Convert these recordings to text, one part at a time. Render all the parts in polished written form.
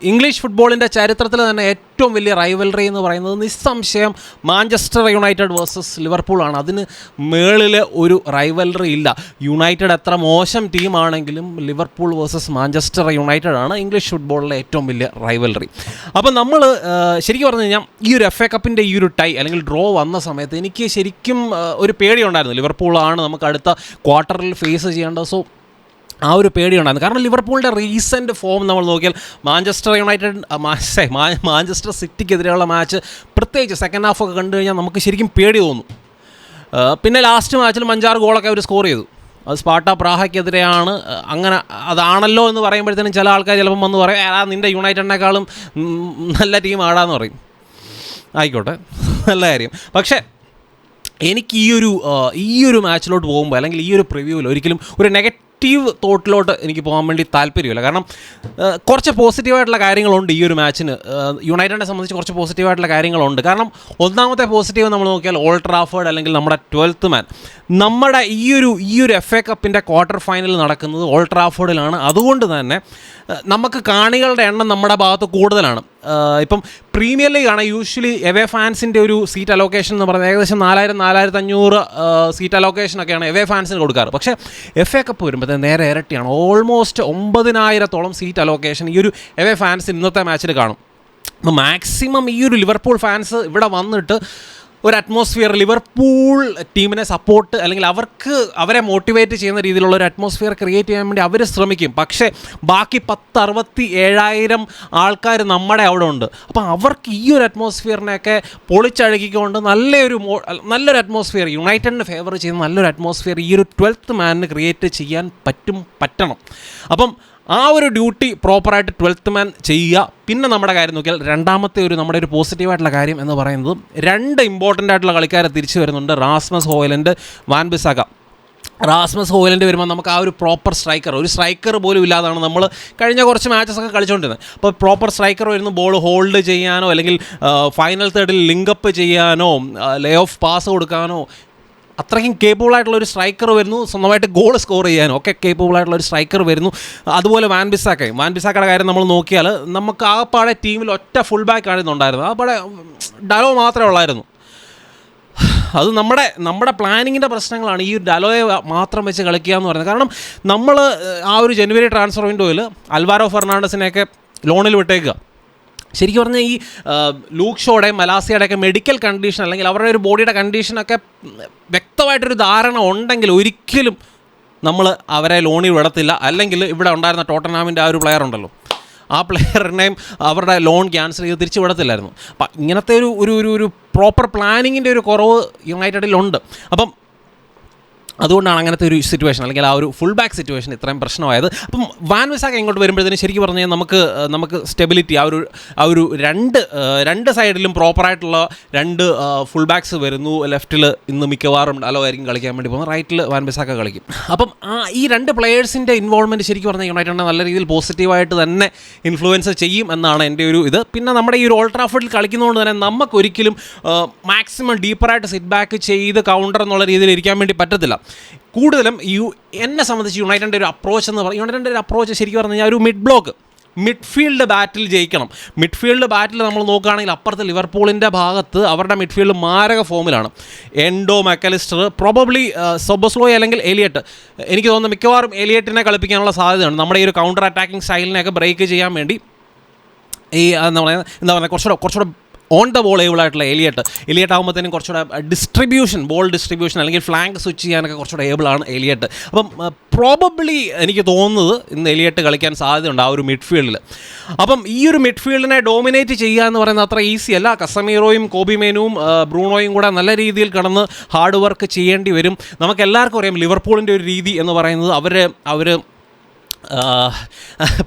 English ഫുട്ബോളിൻ്റെ ചരിത്രത്തിൽ തന്നെ ഏറ്റവും വലിയ റൈവൽറി എന്ന് പറയുന്നത് നിസ്സംശയം മാഞ്ചസ്റ്റർ യുണൈറ്റഡ് വേഴ്സസ് ലിവർപൂളാണ്. അതിന് മേളിൽ ഒരു റൈവൽറി ഇല്ല. യുണൈറ്റഡ് എത്ര മോശം ടീമാണെങ്കിലും ലിവർപൂൾ വേഴ്സസ് മാഞ്ചസ്റ്റർ യുണൈറ്റഡ് ആണ് ഇംഗ്ലീഷ് ഫുട്ബോളിലെ ഏറ്റവും വലിയ റൈവൽറി. അപ്പം നമ്മൾ ശരിക്കും പറഞ്ഞു കഴിഞ്ഞാൽ ഈ ഒരു FA കപ്പിൻ്റെ ഈ ഒരു ടൈ അല്ലെങ്കിൽ ഡ്രോ വന്ന സമയത്ത് എനിക്ക് ശരിക്കും ഒരു പേടിയുണ്ടായിരുന്നു. ലിവർപൂളാണ് നമുക്ക് അടുത്ത ക്വാർട്ടറിൽ ഫേസ് ചെയ്യേണ്ടത്. സോ ആ ഒരു പേടിയുണ്ടായിരുന്നു. കാരണം ലിവർപൂളിൻ്റെ റീസെൻറ്റ് ഫോം നമ്മൾ നോക്കിയാൽ മാഞ്ചസ്റ്റർ യുണൈറ്റഡ് മാഞ്ചസ്റ്റർ സിറ്റിക്കെതിരെയുള്ള മാച്ച് പ്രത്യേകിച്ച് സെക്കൻഡ് ഹാഫൊക്കെ കണ്ടു കഴിഞ്ഞാൽ നമുക്ക് ശരിക്കും പേടി തോന്നും. പിന്നെ ലാസ്റ്റ് മാച്ചിൽ 5-6 ഗോളൊക്കെ അവർ സ്കോർ ചെയ്തു. അത് സ്പാർട്ട പ്രാഹയ്ക്കെതിരെയാണ്. അങ്ങനെ അതാണല്ലോ എന്ന് പറയുമ്പോഴത്തേനും ചില ആൾക്കാർ ചിലപ്പം വന്ന് പറയും, നിൻ്റെ യുണൈറ്റഡിനേക്കാളും നല്ല ടീം ആടാന്ന് പറയും. ആയിക്കോട്ടെ, നല്ല കാര്യം. പക്ഷേ എനിക്ക് ഈ ഒരു മാച്ചിലോട്ട് പോകുമ്പോൾ അല്ലെങ്കിൽ ഈ ഒരു പ്രിവ്യൂവിൽ ഒരിക്കലും ഒരു നെഗറ്റീവ് തോട്ടിലോട്ട് എനിക്ക് പോകാൻ വേണ്ടി താല്പര്യമില്ല. കാരണം കുറച്ച് പോസിറ്റീവായിട്ടുള്ള കാര്യങ്ങളുണ്ട് ഈ ഒരു മാച്ചിന്. യുണൈറ്റഡിനെ സംബന്ധിച്ച് കുറച്ച് പോസിറ്റീവായിട്ടുള്ള കാര്യങ്ങളുണ്ട്. കാരണം ഒന്നാമത്തെ പോസിറ്റീവ് നമ്മൾ നോക്കിയാൽ ഓൾഡ് ട്രാഫേർഡ് അല്ലെങ്കിൽ നമ്മുടെ 12th മാൻ, നമ്മുടെ ഈ ഒരു FA കപ്പിൻ്റെ ക്വാർട്ടർ ഫൈനൽ നടക്കുന്നത് ഓൾഡ് ട്രാഫേർഡിലാണ്. അതുകൊണ്ട് തന്നെ നമുക്ക് കാണികളുടെ എണ്ണം നമ്മുടെ ഭാഗത്ത് കൂടുതലാണ്. ഇപ്പം പ്രീമിയർ ലീഗാണ് യൂഷ്വലി എവേ ഫാൻസിൻ്റെ ഒരു സീറ്റ് അലോക്കേഷൻ എന്ന് പറയുന്നത് ഏകദേശം 4000-4500 സീറ്റ് അലോക്കേഷനൊക്കെയാണ് എവേ ഫാൻസിന് കൊടുക്കാറ്. പക്ഷേ FA കപ്പ് വരുമ്പോഴത്തേന് നേരെ ഇരട്ടിയാണ്. ഓൾമോസ്റ്റ് 9000-ഓളം സീറ്റ് അലോക്കേഷൻ ഈ ഒരു എവേ ഫാൻസ് ഇന്നത്തെ മാച്ചിൽ കാണും. അപ്പോൾ മാക്സിമം ഈ ഒരു ലിവർപൂൾ ഫാൻസ് ഇവിടെ വന്നിട്ട് ഒരു അറ്റ്മോസ്ഫിയർ, ലിവർപൂൾ ടീമിനെ സപ്പോർട്ട് അല്ലെങ്കിൽ അവരെ മോട്ടിവേറ്റ് ചെയ്യുന്ന രീതിയിലുള്ള ഒരു അറ്റ്മോസ്ഫിയർ ക്രിയേറ്റ് ചെയ്യാൻ വേണ്ടി അവർ ശ്രമിക്കും. പക്ഷേ ബാക്കി 67,000 ആൾക്കാർ നമ്മുടെ അവിടെ ഉണ്ട്. അപ്പോൾ അവർക്ക് ഈ ഒരു അറ്റ്മോസ്ഫിയറിനെയൊക്കെ പൊളിച്ചഴുകിക്കൊണ്ട് നല്ലൊരു അറ്റ്മോസ്ഫിയർ, യുണൈറ്റഡിന് ഫേവർ ചെയ്യുന്ന നല്ലൊരു അറ്റ്മോസ്ഫിയർ ഈ ഒരു 12th മാനിന് ക്രിയേറ്റ് ചെയ്യാൻ പറ്റണം. അപ്പം ആ ഒരു ഡ്യൂട്ടി പ്രോപ്പറായിട്ട് 12th മാൻ ചെയ്യുക. പിന്നെ നമ്മുടെ കാര്യം നോക്കിയാൽ രണ്ടാമത്തെ നമ്മുടെ ഒരു പോസിറ്റീവായിട്ടുള്ള കാര്യം എന്ന് പറയുന്നത് 2 ഇമ്പോർട്ടൻ്റ് ആയിട്ടുള്ള കളിക്കാരെ തിരിച്ചു വരുന്നുണ്ട്. Rasmus Hojlund, Wan Bissaka. Rasmus Hojlund വരുമ്പോൾ നമുക്ക് ആ ഒരു പ്രോപ്പർ ഒരു സ്ട്രൈക്കർ പോലും ഇല്ലാതാണ് നമ്മൾ കഴിഞ്ഞ കുറച്ച് മാച്ചസൊക്കെ കളിച്ചുകൊണ്ടിരുന്നത്. അപ്പോൾ പ്രോപ്പർ സ്ട്രൈക്കർ വരുന്നു, ബോൾ ഹോൾഡ് ചെയ്യാനോ അല്ലെങ്കിൽ ഫൈനൽ തേർഡിൽ ലിങ്കപ്പ് ചെയ്യാനോ ലേ ഓഫ് പാസ് കൊടുക്കാനോ അത്രയ്ക്കും കേപ്പബിളായിട്ടുള്ളൊരു സ്ട്രൈക്കർ വരുന്നു. സ്വന്തമായിട്ട് ഗോൾ സ്കോർ ചെയ്യാനും ഒക്കെ കേപ്പബിളായിട്ടുള്ളൊരു സ്ട്രൈക്കർ വരുന്നു. അതുപോലെ വാൻ ബിസാക്കയുടെ കാര്യം നമ്മൾ നോക്കിയാൽ നമുക്ക് ആകപ്പാടെ ടീമിൽ ഒറ്റ ഫുൾ ബാക്ക് ആയിരുന്നുണ്ടായിരുന്നു. ആകപ്പാടെ ഡലോ മാത്രമേ ഉള്ളായിരുന്നു. അത് നമ്മുടെ പ്ലാനിങ്ങിൻ്റെ പ്രശ്നങ്ങളാണ് ഈ ഡലോയെ മാത്രം വെച്ച് കളിക്കുക എന്ന് പറയുന്നത്. കാരണം നമ്മൾ ആ ഒരു ജനുവരി ട്രാൻസ്ഫർ വിൻഡോയിൽ അൽവാരോ ഫെർണാണ്ടസിനെയൊക്കെ ലോണിൽ വിട്ടേക്കുക. ശരിക്കും പറഞ്ഞാൽ ഈ ലൂക്ക് ഷോയുടെയും മലാസിയുടെയൊക്കെ മെഡിക്കൽ കണ്ടീഷൻ അല്ലെങ്കിൽ അവരുടെ ഒരു ബോഡിയുടെ കണ്ടീഷനൊക്കെ വ്യക്തമായിട്ടൊരു ധാരണ ഉണ്ടെങ്കിൽ ഒരിക്കലും നമ്മൾ അവരെ ലോണിൽ വിടത്തില്ല. അല്ലെങ്കിൽ ഇവിടെ ഉണ്ടായിരുന്ന ടോട്ടൻഹാമിൻ്റെ ആ ഒരു പ്ലെയർ ഉണ്ടല്ലോ, ആ പ്ലെയറിനെയും അവരുടെ ലോൺ ക്യാൻസൽ ചെയ്ത് തിരിച്ചു വിടത്തില്ലായിരുന്നു. അപ്പം ഇങ്ങനത്തെ ഒരു പ്രോപ്പർ പ്ലാനിങ്ങിൻ്റെ ഒരു കുറവ് യുണൈറ്റഡിലുണ്ട്. അപ്പം അതുകൊണ്ടാണ് അങ്ങനത്തെ ഒരു സിറ്റുവേഷൻ അല്ലെങ്കിൽ ആ ഒരു ഫുൾ ബാക്ക് സിറ്റുവേഷൻ ഇത്രയും പ്രശ്നമായത്. അപ്പം വാൻ ബിസാക്ക ഇങ്ങോട്ട് വരുമ്പോഴത്തേന് ശരിക്കും പറഞ്ഞാൽ നമുക്ക് സ്റ്റെബിലിറ്റി ആ ഒരു രണ്ട് സൈഡിലും പ്രോപ്പറായിട്ടുള്ള 2 ഫുൾ ബാക്സ് വരുന്നു. ലെഫ്റ്റിൽ ഇന്ന് മിക്കവാറും ഡലോ ആയിരിക്കും കളിക്കാൻ വേണ്ടി പോകുന്നത്, റൈറ്റിൽ വാൻ ബിസാക്ക കളിക്കും. അപ്പം ഈ 2 പ്ലെയേഴ്സിൻ്റെ ഇൻവോൾവ്മെൻറ്റ് ശരിക്കും പറഞ്ഞാൽ യുണൈറ്റഡിനെ നല്ല രീതിയിൽ പോസിറ്റീവായിട്ട് തന്നെ ഇൻഫ്ലുവൻസ് ചെയ്യും എന്നാണ് എൻ്റെ ഒരു ഇത്. പിന്നെ നമ്മുടെ ഈ ഒരു ഓൾഡ് ട്രാഫോർഡിൽ കളിക്കുന്നതുകൊണ്ട് തന്നെ നമുക്കൊരിക്കലും മാക്സിമം ഡീപ്പറായിട്ട് സിറ്റ് ബാക്ക് ചെയ്ത് കൗണ്ടർ എന്നുള്ള രീതിയിൽ ഇരിക്കാൻ വേണ്ടി പറ്റത്തില്ല. കൂടുതലും എന്നെ സംബന്ധിച്ച് യുണൈറ്റഡിൻ്റെ ഒരു അപ്രോച്ച് എന്ന് പറയുന്നത്, യുണൈറ്റഡിൻ്റെ ഒരു അപ്രോച്ച് ശരിക്കും പറഞ്ഞു കഴിഞ്ഞാൽ ഒരു മിഡ്ഫീൽഡ് ബാറ്റിൽ ജയിക്കണം. മിഡ്ഫീൽഡ് ബാറ്റിൽ നമ്മൾ നോക്കുകയാണെങ്കിൽ അപ്പുറത്ത് ലിവർപൂളിൻ്റെ ഭാഗത്ത് അവരുടെ മിഡ്ഫീൽഡ് മാരക ഫോമിലാണ്. എൻഡോ, മക്കലിസ്റ്റർ, പ്രോബബ്ലി സൊബോസ്ലോയ് അല്ലെങ്കിൽ എലിയട്ട്. എനിക്ക് തോന്നുന്നു മിക്കവാറും എലിയട്ടിനെ കളിപ്പിക്കാനുള്ള സാധ്യതയാണ്. നമ്മുടെ ഈ ഒരു കൗണ്ടർ അറ്റാക്കിംഗ് സ്റ്റൈലിനെയൊക്കെ ബ്രേക്ക് ചെയ്യാൻ വേണ്ടി ഈ എന്താ പറയുക കുറച്ചുകൂടെ ഓൺ ദ ബോൾ ഏബിളായിട്ടുള്ള എലിയട്ട് ആകുമ്പോഴത്തേനും കുറച്ചുകൂടെ ബോൾ ഡിസ്ട്രിബ്യൂഷൻ അല്ലെങ്കിൽ ഫ്ലാങ്ക് സ്വിച്ച് ചെയ്യാനൊക്കെ കുറച്ചുകൂടെ ഏബിളാണ് എലിയട്ട്. അപ്പം പ്രോബബ്ലി എനിക്ക് തോന്നുന്നത് ഇന്ന് എലിയട്ട് കളിക്കാൻ സാധ്യതയുണ്ട് ആ ഒരു മിഡ്ഫീൽഡിൽ. അപ്പം ഈ ഒരു മിഡ്ഫീൽഡിനെ ഡോമിനേറ്റ് ചെയ്യുക എന്ന് പറയുന്നത് അത്ര ഈസി അല്ല. കസമീറോയും കോബി മേനുവും ബ്രൂണോയും കൂടെ നല്ല രീതിയിൽ കടന്ന് ഹാർഡ് വർക്ക് ചെയ്യേണ്ടി വരും. നമുക്കെല്ലാവർക്കും അറിയാം ലിവർപൂളിൻ്റെ ഒരു രീതി എന്ന് പറയുന്നത് അവർ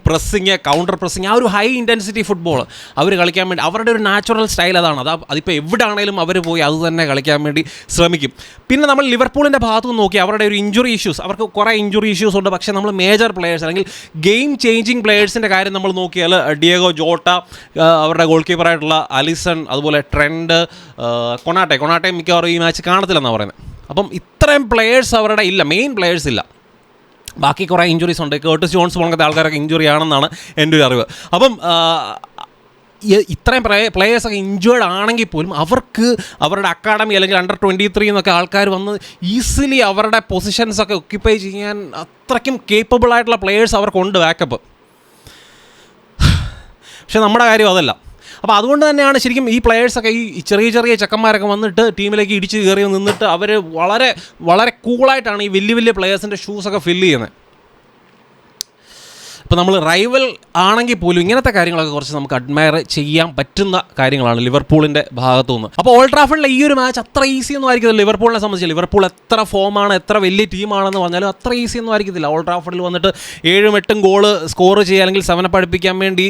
പ്രസ്സിങ്, കൗണ്ടർ പ്രസ്സിങ്, ആ ഒരു ഹൈ ഇൻറ്റൻസിറ്റി ഫുട്ബോൾ അവർ കളിക്കാൻ വേണ്ടി അവരുടെ ഒരു നാച്ചുറൽ സ്റ്റൈൽ അതാണ്. അതിപ്പോൾ എവിടെ ആണെങ്കിലും അവർ പോയി അത് തന്നെ കളിക്കാൻ വേണ്ടി ശ്രമിക്കും. പിന്നെ നമ്മൾ ലിവർപൂളിൻ്റെ ഭാഗത്ത് നിന്ന് നോക്കി അവരുടെ ഒരു ഇഞ്ചുറി ഇഷ്യൂസ്, അവർക്ക് കുറേ ഇഞ്ചുറി ഇഷ്യൂസ് ഉണ്ട്. പക്ഷേ നമ്മൾ മേജർ പ്ലെയേഴ്സ് അല്ലെങ്കിൽ ഗെയിം ചേഞ്ചിങ് പ്ലെയേഴ്സിൻ്റെ കാര്യം നമ്മൾ നോക്കിയാൽ ഡിയേഗോ ജോട്ട, അവരുടെ ഗോൾ കീപ്പറായിട്ടുള്ള അലിസൺ, അതുപോലെ ട്രെൻഡ്, കൊണാട്ടെ മിക്കവാറും ഈ മാച്ച് കാണത്തില്ലെന്നാണ് പറയുന്നത്. അപ്പം ഇത്രയും പ്ലെയേഴ്സ് അവരുടെ ഇല്ല, മെയിൻ പ്ലെയേഴ്സ് ഇല്ല. ബാക്കി കുറേ ഇഞ്ചുറീസ് ഉണ്ട്. കേർട്ടിസ് ജോൺസ് പോലത്തെ ആൾക്കാരൊക്കെ ഇഞ്ചുറി ആണെന്നാണ് എൻ്റെ ഒരു അറിവ്. അപ്പം ഇത്രയും പ്ലേയേഴ്സൊക്കെ ഇഞ്ചേർഡ് ആണെങ്കിൽ പോലും അവർക്ക് അവരുടെ അക്കാഡമി അല്ലെങ്കിൽ അണ്ടർ 23 എന്നൊക്കെ ആൾക്കാർ വന്ന് ഈസിലി അവരുടെ പൊസിഷൻസൊക്കെ ഒക്യുപ്പൈ ചെയ്യാൻ അത്രയ്ക്കും കേപ്പബിൾ ആയിട്ടുള്ള പ്ലേയേഴ്സ് അവർക്കുണ്ട് ബാക്കപ്പ്. പക്ഷെ നമ്മുടെ കാര്യം അതല്ല. അപ്പോൾ അതുകൊണ്ട് തന്നെയാണ് ശരിക്കും ഈ പ്ലേയേഴ്സൊക്കെ ഈ ചെറിയ ചെറിയ ചെക്കന്മാരൊക്കെ വന്നിട്ട് ടീമിലേക്ക് ഇടിച്ച് കയറി നിന്നിട്ട് അവർ വളരെ വളരെ കൂളായിട്ടാണ് ഈ വലിയ വലിയ പ്ലേയേഴ്സിൻ്റെ ഷൂസൊക്കെ ഫില്ല് ചെയ്യുന്നത്. ഇപ്പോൾ നമ്മൾ റൈവൽ ആണെങ്കിൽ പോലും ഇങ്ങനത്തെ കാര്യങ്ങളൊക്കെ കുറച്ച് നമുക്ക് അഡ്മയർ ചെയ്യാൻ പറ്റുന്ന കാര്യങ്ങളാണ് ലിവർപൂളിൻ്റെ ഭാഗത്തു നിന്ന്. അപ്പോൾ ഓൾഡ് ട്രാഫോർഡിലെ ഈ ഒരു മാച്ച് അത്ര ഈസി ഒന്നും ആയിരിക്കില്ല ലിവർപൂളിനെ സംബന്ധിച്ച്. ലിവർപൂൾ എത്ര ഫോമാണ്, എത്ര വലിയ ടീമാണെന്ന് പറഞ്ഞാലും അത്ര ഈസി ഒന്നും ആയിരിക്കത്തില്ല. ഓൾഡ് ട്രാഫോർഡിൽ വന്നിട്ട് 7-8 ഗോള് സ്കോർ ചെയ്യുക, അല്ലെങ്കിൽ 7 അപ്പ് അടുപ്പിക്കാൻ വേണ്ടി,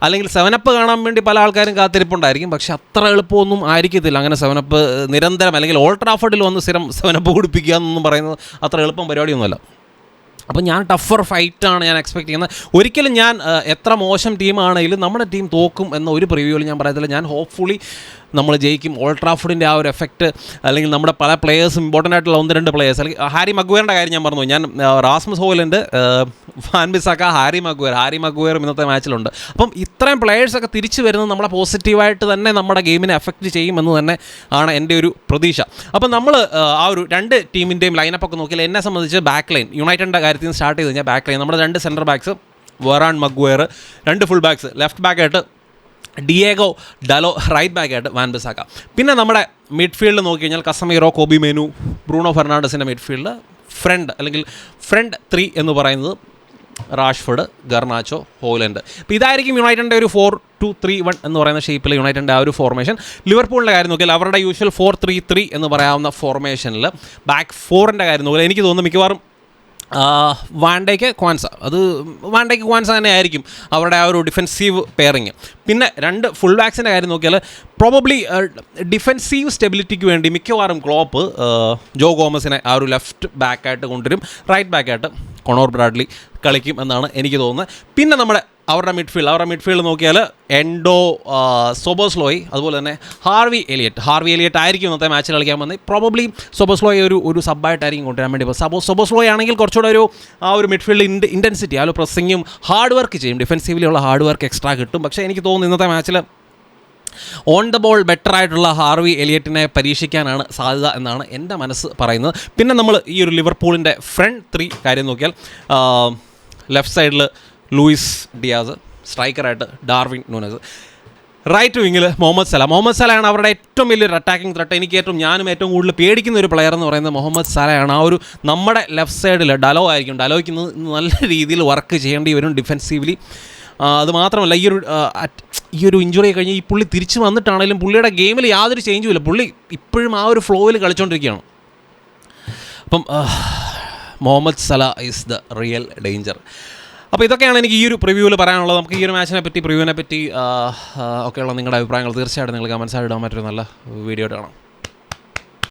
അല്ലെങ്കിൽ 7 അപ്പ് കാണാൻ വേണ്ടി പല ആൾക്കാരും കാത്തിരിപ്പുണ്ടായിരിക്കും. പക്ഷെ അത്ര എളുപ്പമൊന്നും ആയിരിക്കത്തില്ല അങ്ങനെ 7 അപ്പ് നിരന്തരം, അല്ലെങ്കിൽ ഓൾഡ് ട്രാഫോർഡിൽ വന്ന് സ്ഥിരം 7 അപ്പ് കുടിപ്പിക്കുക എന്നൊന്നും പറയുന്നത് അത്ര എളുപ്പം പരിപാടിയൊന്നുമല്ല. അപ്പോൾ ഞാൻ ടഫർ ഫൈറ്റാണ് ഞാൻ എക്സ്പെക്ട് ചെയ്യുന്നത്. ഒരിക്കലും ഞാൻ എത്ര മോശം ടീമാണെങ്കിലും നമ്മുടെ ടീം തോക്കും എന്ന ഒരു പ്രിവ്യൂവിൽ ഞാൻ പറയത്തില്ല. ഞാൻ ഹോപ്പ്ഫുള്ളി നമ്മൾ ജയിക്കും. ഓൾഡ് ട്രാഫോർഡിൻ്റെ ആ ഒരു എഫക്റ്റ്, അല്ലെങ്കിൽ നമ്മുടെ പല പ്ലേയേഴ്സും ഇമ്പോർട്ടൻ്റ് ആയിട്ടുള്ള 1-2 പ്ലേയേഴ്സ്, അല്ലെങ്കിൽ ഹാരി മഗ്വയറിൻ്റെ കാര്യം ഞാൻ പറഞ്ഞു. ഞാൻ Rasmus Hojlund, Wan Bissaka, Harry മഗ്വയറും ഇന്നത്തെ മാച്ചിലുണ്ട്. അപ്പം ഇത്രയും പ്ലേയേഴ്സൊക്കെ തിരിച്ചു വരുന്നത് നമ്മുടെ പോസിറ്റീവായിട്ട് തന്നെ നമ്മുടെ ഗെയിമിനെ എഫക്റ്റ് ചെയ്യുമെന്ന് തന്നെ ആണ് എൻ്റെ ഒരു പ്രതീക്ഷ. അപ്പം നമ്മൾ ആ ഒരു 2 ടീമിൻ്റെയും ലൈനപ്പൊക്കെ നോക്കിയാൽ എന്നെ സംബന്ധിച്ച് ബാക്ക് ലൈൻ, യുണൈറ്റഡിൻ്റെ കാര്യത്തിൽ നിന്ന് സ്റ്റാർട്ട് ചെയ്ത് കഴിഞ്ഞാൽ ബാക്ക് ലൈൻ നമ്മുടെ 2 centre backs Varane Maguire, 2 full backs, left ബാക്കായിട്ട് ഡിയേഗോ ഡലോ, റൈറ്റ് ബാക്കായിട്ട് വാൻ ബിസാക്ക. പിന്നെ നമ്മുടെ മിഡ്ഫീൽഡ് നോക്കി കഴിഞ്ഞാൽ കസമീറോ, കോബി മെനു, ബ്രൂണോ ഫെർണാണ്ടസിൻ്റെ മിഡ്ഫീൽഡ്. ഫ്രണ്ട് 3 എന്ന് പറയുന്നത് റാഷ്ഫോർഡ്, ഗർനാച്ചോ, ഹോലൻഡ്. അപ്പോൾ ഇതായിരിക്കും യുണൈറ്റഡിൻ്റെ ഒരു 4-2-3-1 എന്ന് പറയുന്ന ഷേപ്പിൽ യുണൈറ്റഡിൻ്റെ ആ ഒരു ഫോർമേഷൻ. ലിവർപൂളിൻ്റെ കാര്യം നോക്കിയാൽ അവരുടെ യൂഷ്വൽ 4-3-3 എന്ന് പറയാവുന്ന ഫോർമേഷനിൽ ബാക്ക് 4ൻ്റെ കാര്യം നോക്കിയാൽ എനിക്ക് തോന്നുന്നു മിക്കവാറും വാൻഡേക്ക് ക്വാൻസ തന്നെ ആയിരിക്കും അവരുടെ ആ ഒരു ഡിഫെൻസീവ് പെയറിങ്. പിന്നെ 2 ഫുൾ ബാക്സിൻ്റെ കാര്യം നോക്കിയാൽ പ്രോബബ്ലി ഡിഫെൻസീവ് സ്റ്റെബിലിറ്റിക്ക് വേണ്ടി മിക്കവാറും ക്ലോപ്പ് ജോ ഗോമസിനെ ആ ഒരു ലെഫ്റ്റ് ബാക്കായിട്ട് കൊണ്ടുവരും, റൈറ്റ് ബാക്കായിട്ട് കൊണോർ ബ്രാഡ്ലി കളിക്കും എന്നാണ് എനിക്ക് തോന്നുന്നത്. പിന്നെ അവരുടെ മിഡ്ഫീൽഡ് നോക്കിയാൽ എൻഡോ, സോബോസ്ലോയ്, അതുപോലെ തന്നെ ഹാർവി എലിയറ്റ് ആയിരിക്കും ഇന്നത്തെ മാച്ചിൽ കളിക്കാൻ വന്നത്. പ്രോബബ്ലി സോബോസ്ലോയ് ഒരു സബ്ബായിട്ടായിരിക്കും കൊണ്ടുവരാൻ വേണ്ടി. അപ്പോൾ സോബോസ്ലോയ് ആണെങ്കിൽ കുറച്ചുകൂടെ ആ ഒരു മിഡ്ഫീൽഡ് ഇൻറ്റൻസിറ്റി, ആ ഒരു പ്രസ്സിങ്ങും ഹാർഡ് വർക്ക് ചെയ്യും, ഡിഫെൻസീവിലുള്ള ഹാർഡ് വർക്ക് എക്സ്ട്രാ കിട്ടും. പക്ഷേ എനിക്ക് തോന്നുന്നു ഇന്നത്തെ മാച്ചിൽ ഓൺ ദ ബോൾ ബെറ്റർ ആയിട്ടുള്ള ഹാർവി എലിയറ്റിനെ പരീക്ഷിക്കാനാണ് സാധ്യത എന്നാണ് എൻ്റെ മനസ്സ് പറയുന്നത്. പിന്നെ നമ്മൾ ഈ ഒരു ലിവർപൂളിൻ്റെ ഫ്രണ്ട് 3 കാര്യം നോക്കിയാൽ ലെഫ്റ്റ് സൈഡിൽ ലൂയിസ് ഡിയാസ്, സ്ട്രൈക്കറായിട്ട് ഡാർവിൻ നൂനസ്, റൈറ്റ് വിങ്ങിൽ മുഹമ്മദ് സലയാണ് അവരുടെ ഏറ്റവും വലിയൊരു അറ്റാക്കിംഗ് ത്രെട്ട്. ഞാനും ഏറ്റവും കൂടുതൽ പേടിക്കുന്ന ഒരു പ്ലെയർ എന്ന് പറയുന്നത് മുഹമ്മദ് സലയാണ്. ആ ഒരു നമ്മുടെ ലെഫ്റ്റ് സൈഡിൽ ഡലോ ആയിരിക്കും. ഡലോയ്ക്ക് നല്ല രീതിയിൽ വർക്ക് ചെയ്യേണ്ടി വരും ഡിഫെൻസീവ്ലി. അത് മാത്രമല്ല ഈ ഒരു ഇഞ്ചുറി കഴിഞ്ഞ് ഈ പുള്ളി തിരിച്ച് വന്നിട്ടാണെങ്കിലും പുള്ളിയുടെ ഗെയിമിൽ യാതൊരു ചേഞ്ചും ഇല്ല. പുള്ളി ഇപ്പോഴും ആ ഒരു ഫ്ലോയിൽ കളിച്ചുകൊണ്ടിരിക്കുകയാണ്. അപ്പം മുഹമ്മദ് സല ഈസ് ദ റിയൽ ഡേഞ്ചർ. അപ്പോൾ ഇതൊക്കെയാണ് എനിക്ക് ഈ ഒരു പ്രിവ്യൂവിൽ പറയാനുള്ളത്. നമുക്ക് ഈ ഒരു മാച്ചിനെ പറ്റി, പ്രിവ്യൂവിനെ പറ്റി ഒക്കെയുള്ള നിങ്ങളുടെ അഭിപ്രായങ്ങൾ തീർച്ചയായിട്ടും നിങ്ങൾ കമൻസായിട്ട് ഇടാൻ പറ്റുന്ന നല്ല വീഡിയോ കാണാം.